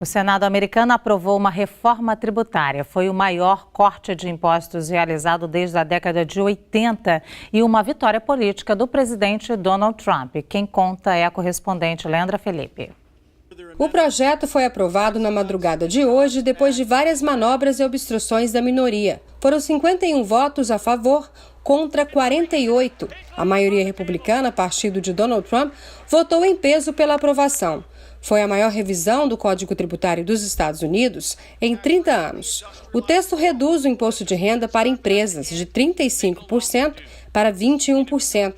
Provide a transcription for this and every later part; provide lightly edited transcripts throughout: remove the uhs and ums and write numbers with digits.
O Senado americano aprovou uma reforma tributária. Foi o maior corte de impostos realizado desde a década de 80 e uma vitória política do presidente Donald Trump. Quem conta é a correspondente Leandra Felipe. O projeto foi aprovado na madrugada de hoje, depois de várias manobras e obstruções da minoria. Foram 51 votos a favor, contra 48. A maioria republicana, partido de Donald Trump, votou em peso pela aprovação. Foi a maior revisão do Código Tributário dos Estados Unidos em 30 anos. O texto reduz o imposto de renda para empresas de 35% para 21%.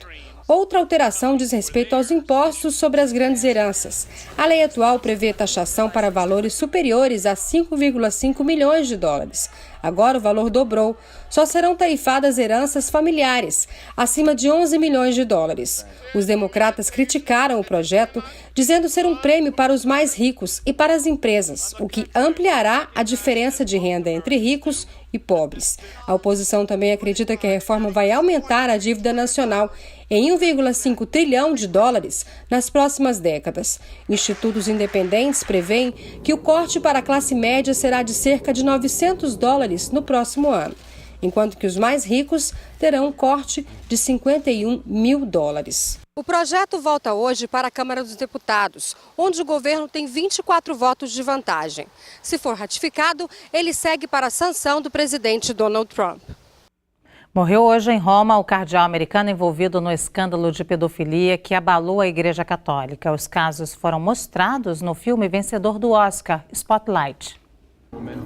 Outra alteração diz respeito aos impostos sobre as grandes heranças. A lei atual prevê taxação para valores superiores a 5,5 milhões de dólares. Agora o valor dobrou. Só serão tarifadas heranças familiares, acima de 11 milhões de dólares. Os democratas criticaram o projeto, dizendo ser um prêmio para os mais ricos e para as empresas, o que ampliará a diferença de renda entre ricos e pobres. A oposição também acredita que a reforma vai aumentar a dívida nacional em 1,5 trilhão de dólares nas próximas décadas. Institutos independentes prevêem que o corte para a classe média será de cerca de 900 dólares no próximo ano, enquanto que os mais ricos terão um corte de 51 mil dólares. O projeto volta hoje para a Câmara dos Deputados, onde o governo tem 24 votos de vantagem. Se for ratificado, ele segue para a sanção do presidente Donald Trump. Morreu hoje em Roma o cardeal americano envolvido no escândalo de pedofilia que abalou a Igreja Católica. Os casos foram mostrados no filme vencedor do Oscar, Spotlight.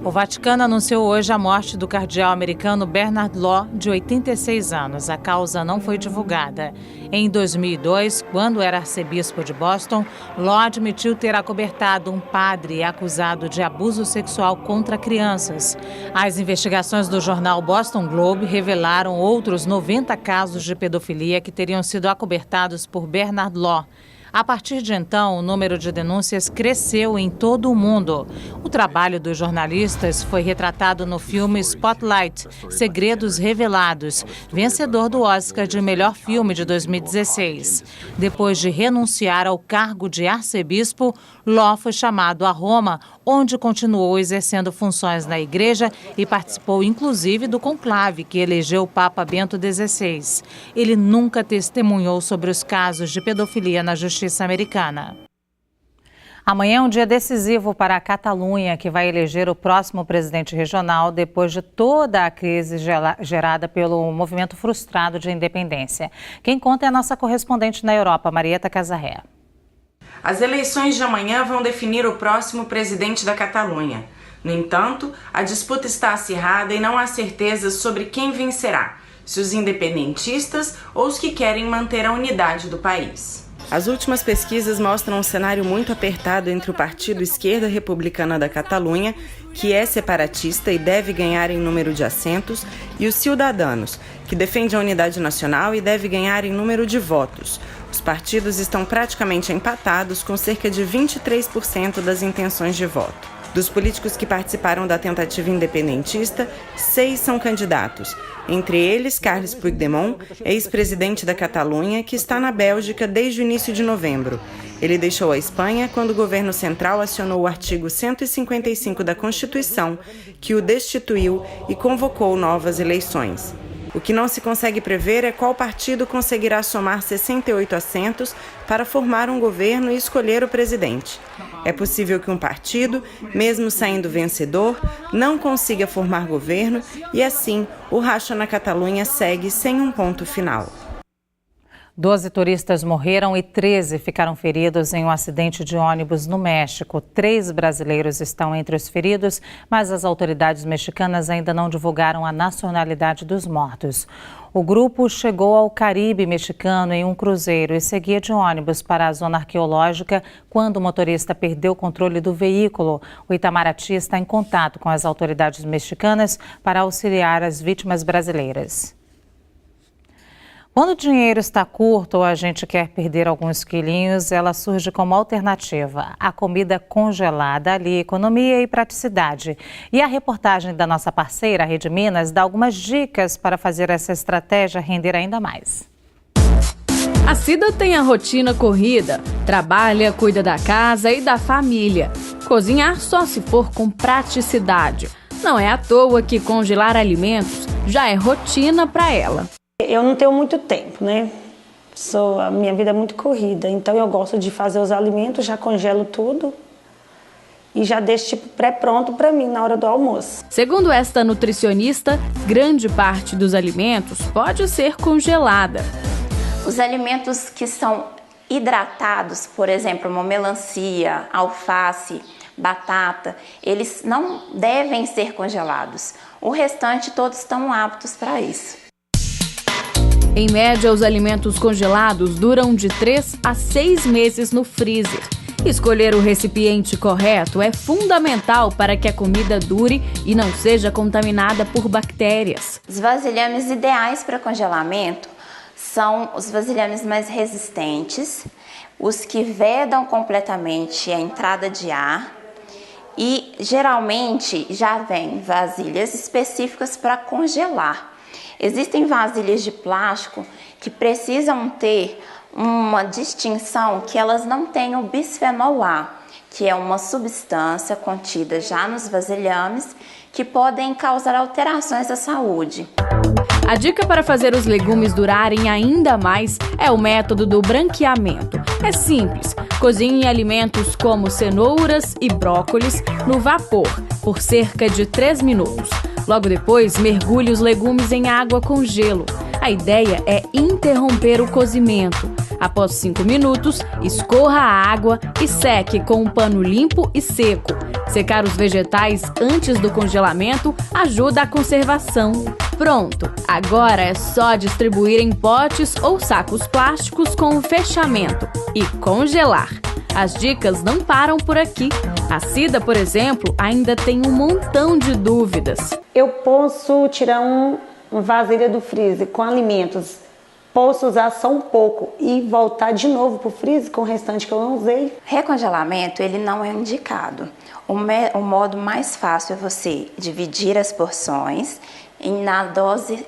O Vaticano anunciou hoje a morte do cardeal americano Bernard Law, de 86 anos. A causa não foi divulgada. Em 2002, quando era arcebispo de Boston, Law admitiu ter acobertado um padre acusado de abuso sexual contra crianças. As investigações do jornal Boston Globe revelaram outros 90 casos de pedofilia que teriam sido acobertados por Bernard Law. A partir de então, o número de denúncias cresceu em todo o mundo. O trabalho dos jornalistas foi retratado no filme Spotlight, Segredos Revelados, vencedor do Oscar de melhor filme de 2016. Depois de renunciar ao cargo de arcebispo, Law foi chamado a Roma, onde continuou exercendo funções na igreja e participou inclusive do conclave que elegeu o Papa Bento XVI. Ele nunca testemunhou sobre os casos de pedofilia na justiça americana. Amanhã é um dia decisivo para a Catalunha, que vai eleger o próximo presidente regional depois de toda a crise gerada pelo movimento frustrado de independência. Quem conta é a nossa correspondente na Europa, Marieta Casarré. As eleições de amanhã vão definir o próximo presidente da Catalunha. No entanto, a disputa está acirrada e não há certeza sobre quem vencerá, se os independentistas ou os que querem manter a unidade do país. As últimas pesquisas mostram um cenário muito apertado entre o Partido Esquerda Republicana da Catalunha, que é separatista e deve ganhar em número de assentos, e os Ciudadanos, que defende a unidade nacional e deve ganhar em número de votos. Os partidos estão praticamente empatados, com cerca de 23% das intenções de voto. Dos políticos que participaram da tentativa independentista, 6 são candidatos. Entre eles, Carles Puigdemont, ex-presidente da Catalunha, que está na Bélgica desde o início de novembro. Ele deixou a Espanha quando o governo central acionou o artigo 155 da Constituição, que o destituiu e convocou novas eleições. O que não se consegue prever é qual partido conseguirá somar 68 assentos para formar um governo e escolher o presidente. É possível que um partido, mesmo saindo vencedor, não consiga formar governo e, assim, o racha na Catalunha segue sem um ponto final. 12 turistas morreram e 13 ficaram feridos em um acidente de ônibus no México. 3 brasileiros estão entre os feridos, mas as autoridades mexicanas ainda não divulgaram a nacionalidade dos mortos. O grupo chegou ao Caribe mexicano em um cruzeiro e seguia de ônibus para a zona arqueológica quando o motorista perdeu o controle do veículo. O Itamaraty está em contato com as autoridades mexicanas para auxiliar as vítimas brasileiras. Quando o dinheiro está curto ou a gente quer perder alguns quilinhos, ela surge como alternativa. A comida congelada ali, economia e praticidade. E a reportagem da nossa parceira, a Rede Minas, dá algumas dicas para fazer essa estratégia render ainda mais. A Cida tem a rotina corrida, trabalha, cuida da casa e da família. Cozinhar só se for com praticidade. Não é à toa que congelar alimentos já é rotina para ela. Eu não tenho muito tempo, né? A minha vida é muito corrida, então eu gosto de fazer os alimentos, já congelo tudo e já deixo tipo pré-pronto para mim na hora do almoço. Segundo esta nutricionista, grande parte dos alimentos pode ser congelada. Os alimentos que são hidratados, por exemplo, uma melancia, alface, batata, eles não devem ser congelados. O restante todos estão aptos para isso. Em média, os alimentos congelados duram de 3 a 6 meses no freezer. Escolher o recipiente correto é fundamental para que a comida dure e não seja contaminada por bactérias. Os vasilhames ideais para congelamento são os vasilhames mais resistentes, os que vedam completamente a entrada de ar e geralmente já vem vasilhas específicas para congelar. Existem vasilhas de plástico que precisam ter uma distinção que elas não tenham bisfenol A, que é uma substância contida já nos vasilhames que podem causar alterações à saúde. A dica para fazer os legumes durarem ainda mais é o método do branqueamento. É simples, cozinhe alimentos como cenouras e brócolis no vapor por cerca de 3 minutos. Logo depois, mergulhe os legumes em água com gelo. A ideia é interromper o cozimento. Após 5 minutos, escorra a água e seque com um pano limpo e seco. Secar os vegetais antes do congelamento ajuda a conservação. Pronto! Agora é só distribuir em potes ou sacos plásticos com fechamento e congelar. As dicas não param por aqui. A Cida, por exemplo, ainda tem um montão de dúvidas. Eu posso tirar uma vasilha do freezer com alimentos, posso usar só um pouco e voltar de novo para o freezer com o restante que eu não usei? Recongelamento, ele não é indicado. O modo mais fácil é você dividir as porções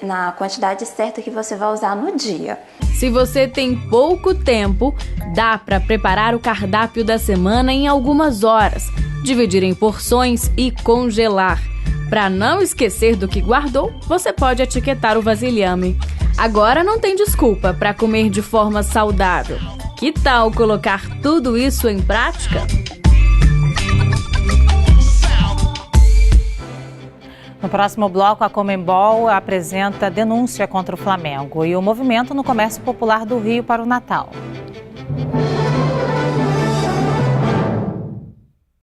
na quantidade certa que você vai usar no dia. Se você tem pouco tempo, dá para preparar o cardápio da semana em algumas horas, dividir em porções e congelar. Para não esquecer do que guardou, você pode etiquetar o vasilhame. Agora não tem desculpa para comer de forma saudável. Que tal colocar tudo isso em prática? No próximo bloco, a Conmebol apresenta denúncia contra o Flamengo e o movimento no comércio popular do Rio para o Natal.